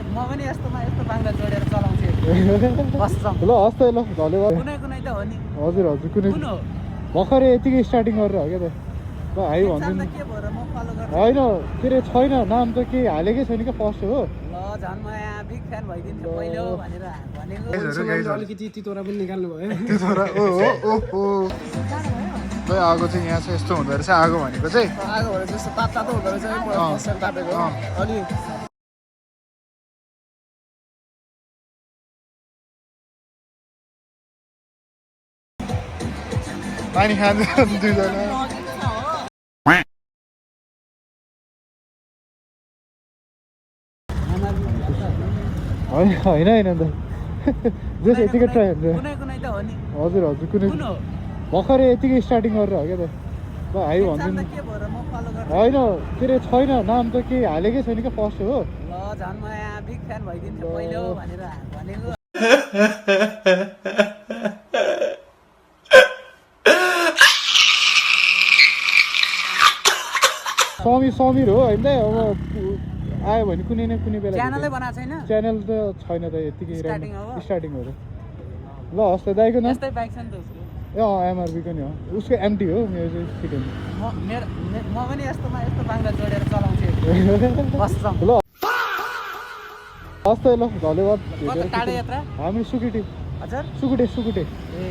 म पनि यस्तोमा यस्तो बाङ्ला जोडेर चलाउँछु बस्छौँ ल हस् त ल धन्यवाद कुनै कुनै त हो नि हजुर हजुर कुनै कुन हो भर्खरै यतिकै स्टार्टिङ गरेर हो क्या त ल हाई चाल भनिदिनु त के भयो र म फलो गर्छु होइन के अरे छैन नाम त केही हालेकै छैन क्या फर्स्ट हो ल झन् म यहाँ बिग फ्यान भइदिन्छु पहिलो भनेर भनेको अलिकति तितोरा पनि निकाल्नु भयो त्यो छोरा ओहो खै आगो चाहिँ यहाँ चाहिँ यस्तो हुँदो रहेछ आगो भनेको चाहिँ आगो भने जस्तो तातो हुँदो रहेछ है मलाई फर्स्ट टाइम तापेको अनि पानी खान्छ दुईजना होइन होइन होइन अन्त जस यतिकै ट्राई हुन्छ कुनै कुनै त हो नि हजुर हजुर कुनै कुन हो भर्खरै यतिकै स्टार्टिङ गरेर हो क्या त ल हाई चाल भनिदिनु त के भयो र म फलो गर्छु होइन के अरे छैन नाम त केही हालेकै छैन क्या फर्स्ट हो ल झन् म यहाँ बिग फ्यान भइदिन्छु पहिलो भनेर भनेको समीर हो होइन अब आयो भने कुनै न कुनै बेला च्यानलै बनाएको छैन च्यानल त छैन त यतिकै स्टार्टिङ हो स्टार्टिङ हो र ल हस् त दाइको नाम यस्तै बाइक छ नि त उसको ए एमआरबीको नि हो उसको एमटी हो मेरो चाहिँ सिकेन म पनि यस्तोमा यस्तो बाङ्ला जोडेर चलाउँछु बस्छौँ ल हस् त ल धन्यवाद कता टाढो यात्रा हामी सुकुटे हजुर सुकुटे ए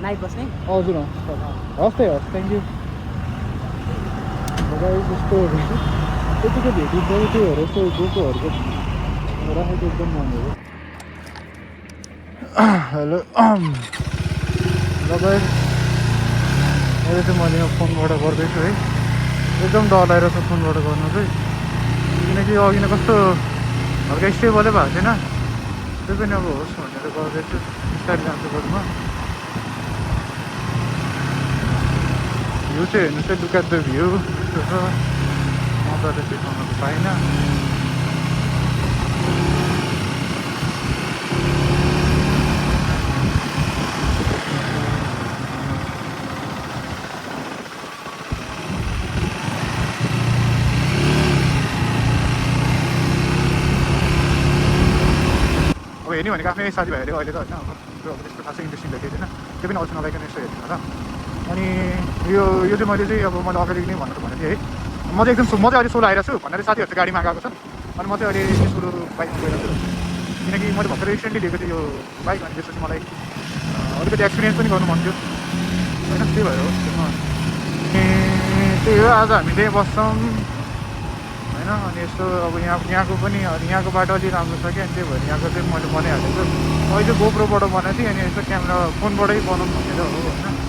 नाइट बस्ने हजुर हस् त हस् थ्याङ्क यू जस्तो त्यतिकै भेटिन्छ त्योहरू यस्तो गोकोहरूको राखेको एकदम राम्रो हो हेलो लगायत अहिले चाहिँ मैले यहाँ फोनबाट गर्दैछु है एकदम डर लागेर छ फोनबाट गर्नु चाहिँ किनकि अघि नै कस्तो हल्का स्टेबलै भएको थिएन त्यो पनि अब होस् भनेर गर्दैछु बिस्तारै जान्छु बरुमा भ्यू चाहिँ हेर्नु चाहिँ लुक एट द भ्यू त्यस्तो छ मजाले देखाउनु त पाइनँ अब हेर्ने भनेको आफ्नै साथीभाइहरूले अहिले त होइन अब त्यस्तो खासै इन्ट्रेस्टिङ देखेको थिएन त्यो पनि अल्छी नलाइकन यसो हेर्नु होला अनि यो चाहिँ मैले चाहिँ अब मैले अगाडि नै भनेर भनेको थिएँ है म चाहिँ एकदम म चाहिँ अहिले सोलो आइरहेको छु भनेर साथीहरू चाहिँ गाडीमा गएको छन् अनि म चाहिँ अहिले सोलो बाइकमा गइरहेको छु किनकि मैले भर्खर रिसेन्टली लिएको थिएँ यो बाइक अनि त्यसपछि मलाई अलिकति एक्सपिरियन्स पनि गर्नु मन थियो होइन त्यही भएर हो त्यही हो आज हामी त्यही बस्छौँ होइन अनि यस्तो अब यहाँको पनि यहाँको बाटो अलिक राम्रो छ कि अनि त्यही भएर यहाँको चाहिँ मैले बनाइहालेको छु अहिले गोप्रोबाट बनाएको थिएँ अनि यस्तो क्यामेरा फोनबाटै बनाउनु भनेर हो होइन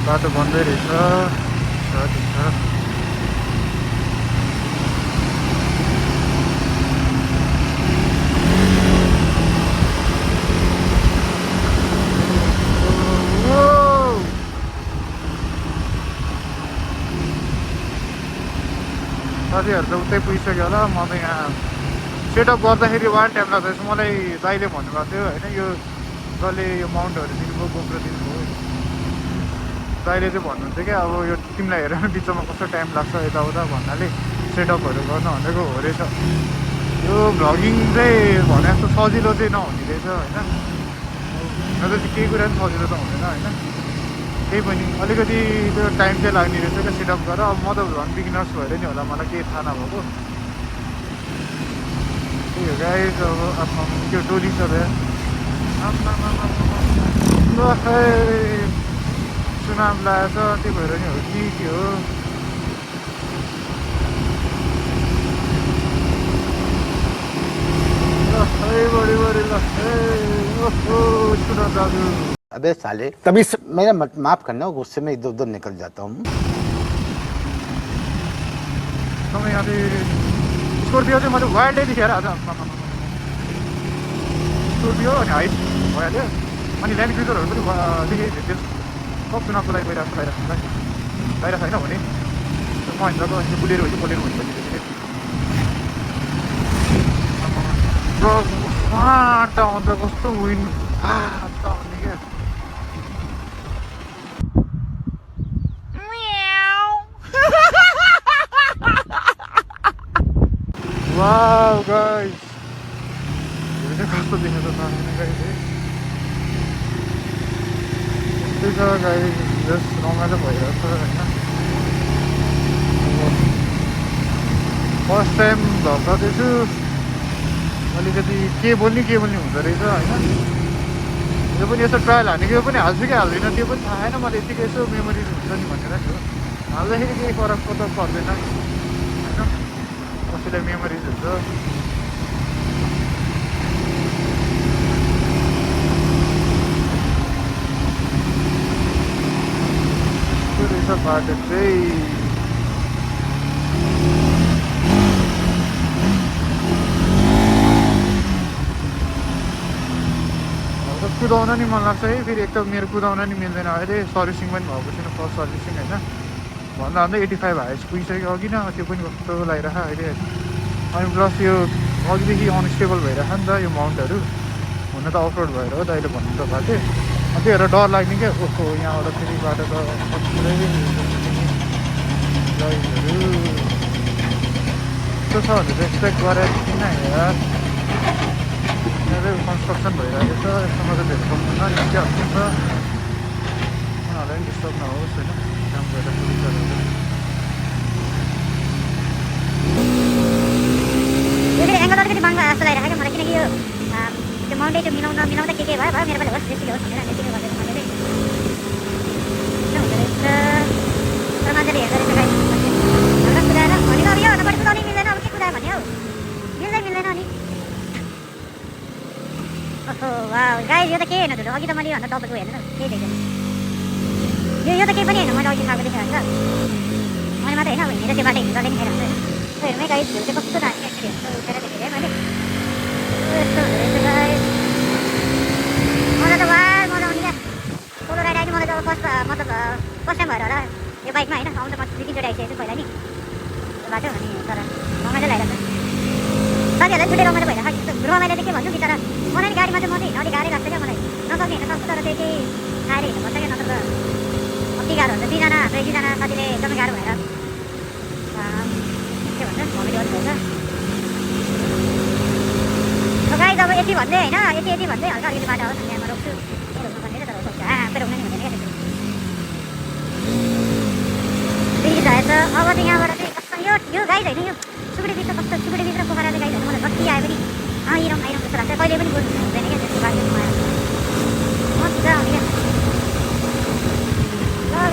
बाटो बन्दै रहेछ ठिक छ साथीहरू त उतै पुगिसक्यो होला म त यहाँ सेटअप गर्दाखेरि वान टाइम लाग्दैछ मलाई दाइले भन्नुभएको थियो होइन यो जसले यो माउन्टहरू दिनुभयो गोप्रो दिनुभयो दाइले चाहिँ भन्नुहुन्थ्यो क्या अब यो तिमीलाई हेरेर बिचमा कस्तो टाइम लाग्छ यताउता भन्नाले सेटअपहरू गर्न भनेको हो रहेछ यो भ्लगिङ चाहिँ भने जस्तो सजिलो चाहिँ नहुने रहेछ होइन न त केही कुरा पनि सजिलो त हुँदैन होइन त्यही पनि अलिकति त्यो टाइम चाहिँ लाग्ने रहेछ क्या सेटअप गरेर अब म त झन् बिगिनर्स भएर नि होला मलाई केही थाहा नभएको त्यही हो गाइस अब आफ्नो त्यो टोली छ चुनाव लागेछ त्यही भएर नि हो कि के हो अबे साले तभी मेरा माफ करना गुस्से में इधर उधर निकल जाता हूँ समय यहाँ स्कोर्पियो चाहिँ मैले वाइल्डै देखेर आज स्कोर्पियो अनि हाइट भइहाल्यो अनि ल्यान्ड क्रुजरहरू पनि देखेको थियो सब चुनावको लागि गइरहेको बाहिर छैन भने महिन्द्राको अनि बुलेरो हुन्छ बोलेरो हुन्छ अन्त कस्तो विन्ड आउँने क्या वाउ गाइस हेर्नु कस्तो देखेको छ गाइस है त्यस्तै छ गाइस जस रमाइलो भइरहेको छ होइन फर्स्ट टाइम भ्लग गर्दैछु अलिकति के बोल्ने हुँदो रहेछ होइन यो पनि यसो ट्रायल हानेको यो पनि हाल्छु कि हाल्दैन त्यो पनि थाहा छैन मलाई यतिकै यसो मेमोरिज हुन्छ नि भनेर हाल्दाखेरि केही फरक त पर्दैन होइन कसैलाई मेमोरिज हुन्छ त्यो रहेछ बाटो चाहिँ कुदाउन नि मन लाग्छ है फेरि एक त मेरो कुदाउन नि मिल्दैन अहिले सर्भिसिङ पनि भएको छैन फर्स्ट सर्भिसिङ होइन भन्दा भन्दा 85 हाइस पुगिसक्यो अघि न त्यो पनि कस्तो लागिरहेको अहिले अनि प्लस यो अघिदेखि अनस्टेबल भइरहेको नि त यो माउन्टहरू हुन त अफरोड भएर हो त अहिले भन्नु त भएको थिएँ त्यो हेरेर डर लाग्ने क्या ओहो यहाँबाट फेरि बाटो त गाइडहरू यस्तो छ भने रेस्पेक्ट गरेर किन यार कन्स्ट्रक्सन भइरहेको छ यस्तोमा त भेट पाउँदैन नि के हुन्छ उनीहरूलाई पनि डिस्टर्ब नहोस् होइन काम गरेर पुलिसहरू यो फेरि एङ्गल अलिकति बाङ्ला जस्तो लागिरहेको मलाई किनकि यो त्यो माउन्टे त्यो मिलाउँदा के भयो मेरो पनि होस् जेसुकै होस् भनेर जेसुकै गरेर मैले हुँदो रहेछ तर मान्छेले हेर्दो रहेछ गाई कुदाएर भनेको अब यो बढी कुदाउनै मिल्दैन अब के कुदायो भने हौ मिल्दैन अनि ओहो वाउ गाइस यो त के हेर्नु अघि त मैले भन्दा तपाईँको हेर्नु केही देख्दैन यो त केही पनि होइन मैले अघि खाएको देखेँ होइन मैले मात्रै होइन अब हिँडेर त्यो बाटो हिँड्नु डल्लै खेर हुन्छ हेर्नु गाइस भ्यू चाहिँ कस्तो दामी एक्चुली उठेर देखेँ मैले यस्तो हुँदो रहेछ गाइस मलाई त वाह मजा आउने क्या सोलो राइड आइदियो मलाई त फर्स्ट मतलब फर्स्ट टाइम भएर होला यो बाइकमा होइन आउनु त म 2-3 चोटि आइसकेको छु पहिला नि त्यो बाटो अनि तर रमाइलो लागिरहेको छ साथीहरूलाई छुट्टै रमाइलो भइरहेको रमाइलो चाहिँ के भन्छु बिचरा मलाई नि गाडीमा चाहिँ म चाहिँ हिँड्न अलिक गाह्रै लाग्छ क्या मलाई नसक्ने हिँड्न सक्छु तर त्यो चाहिँ आएर हिँड्नुपर्छ क्या नत्र त अति गाह्रो हुन्छ 2जना हाम्रो 1-2जना साथीले एकदमै गाह्रो भएर के भन्छ भमिट गर्नुहुन्छ गाइस अब यति भन्दै होइन यति भन्दै हल्का अलिकति बाटो होस् त्यहाँ म रोक्छु रोक्नु पर्ने तर रोक्छ आफै रोक्नु नि हुँदैन क्या त्यसरी भएछ अब चाहिँ यहाँबाट चाहिँ कस्तो यो गाइस होइन यो सुकुटीभित्र कस्तो सुकुटीभित्र पोखरा चाहिँ गाइस होइन मलाई जति आयो पनि आइरौँ जस्तो लाग्छ कहिले पनि बोल्नु हुँदैन क्या त्यसको बाटो मजा आउने क्या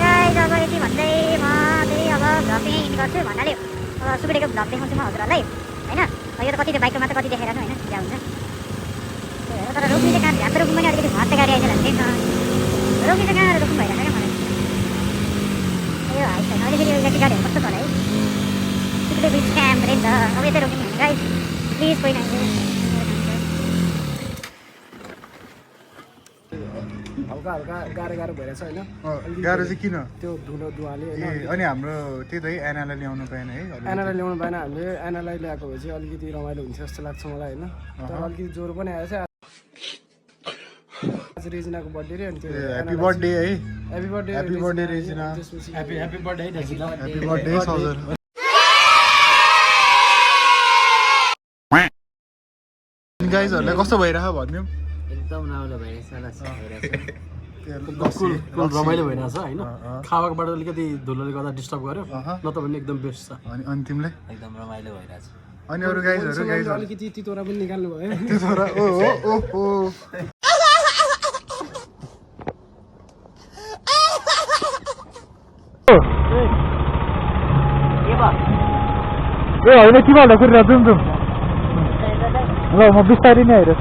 गाइस अब यति भन्दै म चाहिँ अब भ्लग चाहिँ इन्ड गर्छु भन्नाले अब सुकुटीको भ्लग देखाउँछु म हजुरहरूलाई होइन यो त कति बाइकको मात्र कति देखेर होइन क्या हुन्छ तर रोक्ने चाहिँ कहाँ झ्याप्प रोक्नु पनि अलिकति भात गाडी आइदिएर त्यही रोक्ने चाहिँ कहाँ रोक्नु भइरहेको क्या मलाई यो हाइट छैन अहिले फेरि इलेक्ट्रिक गाडीहरू कस्तो छ होला है सुकुटी ब्रिज क्याम्प रहेछ अब यतै रोक्ने भने गाइस प्लिज कोही नआइदियो हल्का गाह्रो भइरहेछ होइन गाह्रो चाहिँ किन त्यो धुलो धुवाले ए अनि हाम्रो त्यही त है एनालाई ल्याउनु पाएन है एनालाई ल्याउनु पाएन हामीले एनालाई ल्याएको भए चाहिँ अलिकति रमाइलो हुन्छ जस्तो लाग्छ मलाई होइन तर अलिकति ज्वरो पनि आएछ आज रेजिनाको बर्थडे रे अनि त्यो ह्यापी बर्थडे है happy birthday Regina happy birthday है दाजुलाई ह्यापी बर्थडे सजर गाइजहरूलाई कस्तो भइरहेको भनिदिउँ एकदम राम्रो भइरहेछ रमाइलो भइरहेछ होइन खावाकोबाट अलिकति धुलोले गर्दा डिस्टर्ब गर्यो नत्र भने एकदम बेस्ट छ अनि अन्तिमलाई एकदम रमाइलो भइरहेछ अनि अरू गाइजहरू अलिकति तितोरा पनि निकाल्नु भयो तितोरा ओहो ए होइन के भन्दा फेरि जाउँ जाउँ ल म बिस्तारै नै हेरेँ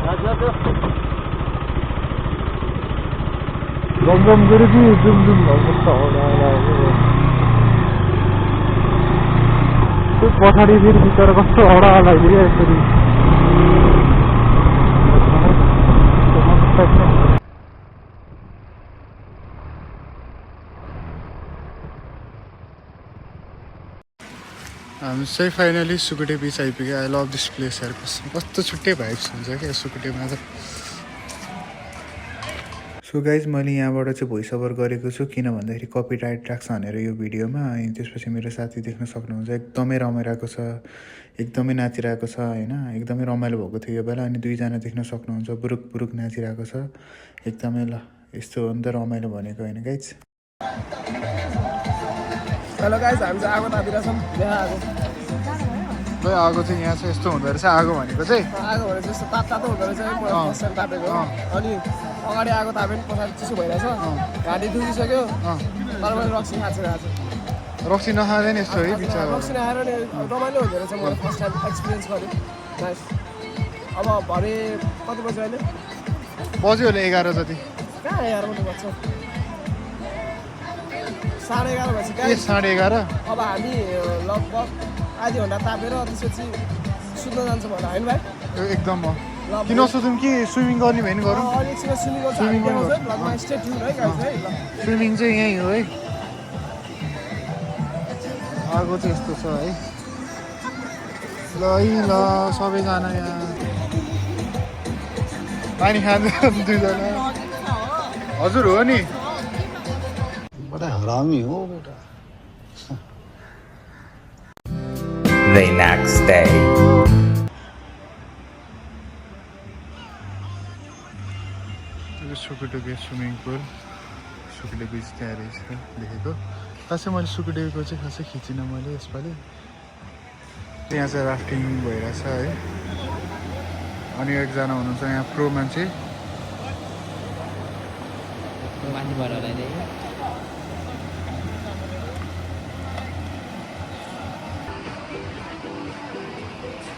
गम गुरुजी जुम त्यो पछाडि फेरि भित्र कस्तो हडा लाग्यो यसरी हामी चाहिँ फाइनली सुकुटे बिच आइपुग्यो आई लभ दिस प्लेस कस्तो छुट्टै भाइब्स हुन्छ क्या सुकुटेमा त सो गाइज मैले यहाँबाट चाहिँ भोइस ओभर गरेको छु किन भन्दाखेरि कपिराइट राख्छ भनेर यो भिडियोमा। अनि त्यसपछि मेरो साथी देख्न सक्नुहुन्छ एकदमै रमाइरहेको छ, एकदमै नाचिरहेको छ होइन, एकदमै रमाइलो भएको थियो यो बेला। अनि दुईजना देख्न सक्नुहुन्छ बुरुक बुरुक नाचिरहेको छ एकदमै। ल यस्तो हो नि त रमाइलो भनेको होइन गाइज। हेलो गाइस, हामी चाहिँ आगो तापिरहेछौँ। यहाँ आगो खै आगो चाहिँ यहाँ चाहिँ यस्तो हुँदो रहेछ। आगो भनेको चाहिँ आगो भने जस्तो तातो हुँदो रहेछ। फर्स्ट टाइम तापेको अनि अगाडि आगो तापे पनि पछाडि चिसो भइरहेछ। घाँटी दुखिसक्यो तर मैले रक्सी खाएको छु। रक्सी नखाँदै नि यस्तो है बिचरा। रक्सी नखाएर नि रमाइलो हुँदो रहेछ। मैले फर्स्ट टाइम एक्सपिरियन्स गरेँ। नाइस। अब भरे कति बज्यो अहिले? बज्यो होला 11 जति। कहाँ 11 बज्नु बज्छ? 11:30 भएपछि ए 11:30। अब हामी लगभग आधी घन्टा तापेर त्यसपछि सुत्न जान्छौँ होला होइन भाइ? एकदम हो। किन सोधौँ कि स्विमिङ गर्ने भने गरौँ। एकछिन स्विमिङ गर्छ। ब्लगमा स्टे ट्युन है गाइस है। ल स्विमिङ चाहिँ यहीँ हो है। आगो चाहिँ यस्तो छ है। ल है ल सबैजना यहाँ पानी खान्छ दुईजना। हजुर हो नि। बड़ा हरामी हो बेटा। The next day. सुकुटेको स्विमिङ पुल, सुकुटे बिच त्यहाँ रहेछ देखेको। खासै मैले सुकुटेको चाहिँ खासै खिचिनँ मैले यसपालि। त्यहाँ चाहिँ राफ्टिङ भइरहेछ है। अनि एकजना हुनुहुन्छ यहाँ प्रो मान्छे।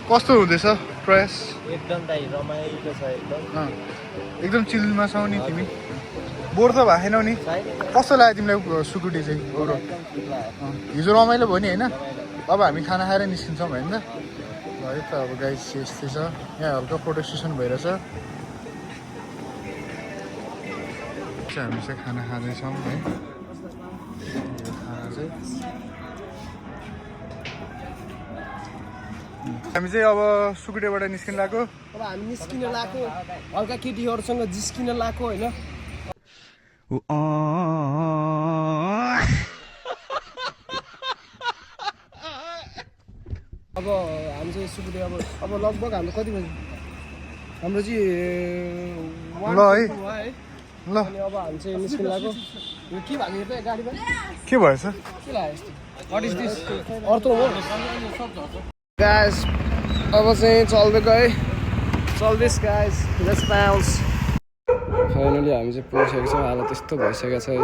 कस्तो हुँदैछ प्रयास? एकदम दाइ रमाइलो छ एकदम। एकदम चिलमा छौ नि तिमी। बोर त भएनौ नि? कस्तो लाग्यो तिमीलाई सुकुटी चाहिँ? हिजो रमाइलो भयो नि होइन? अब हामी खाना खाएर निस्किन्छौँ होइन त? है त अब गाइस यस्तै छ। यहाँ हल्का फोटो सेसन भइरहेछ। हामी चाहिँ खाना खाँदैछौँ है। खाना चाहिँ हामी चाहिँ अब सुकुटेबाट निस्किन लाग्यो। अब हामी निस्किन लाग्यो। हल्का केटीहरूसँग जिस्किन लाग्यो होइन। अब हामी चाहिँ सुकुटे अब लगभग हाम्रो कति बजी? हाम्रो चाहिँ ल है। ल अनि अब हामी चाहिँ निस्किन लाग्यो। यो के भएको यो त गाडीमा? के भएछ? के लाग्यो यस्तो? What is this? अर्थ हो गाइस। अब चाहिँ चल्दै गए। चल्दैछ गाइस। Let's bounce. फाइनली हामी चाहिँ पुगिसकेको छौँ। हालत यस्तो भइसकेको छ है।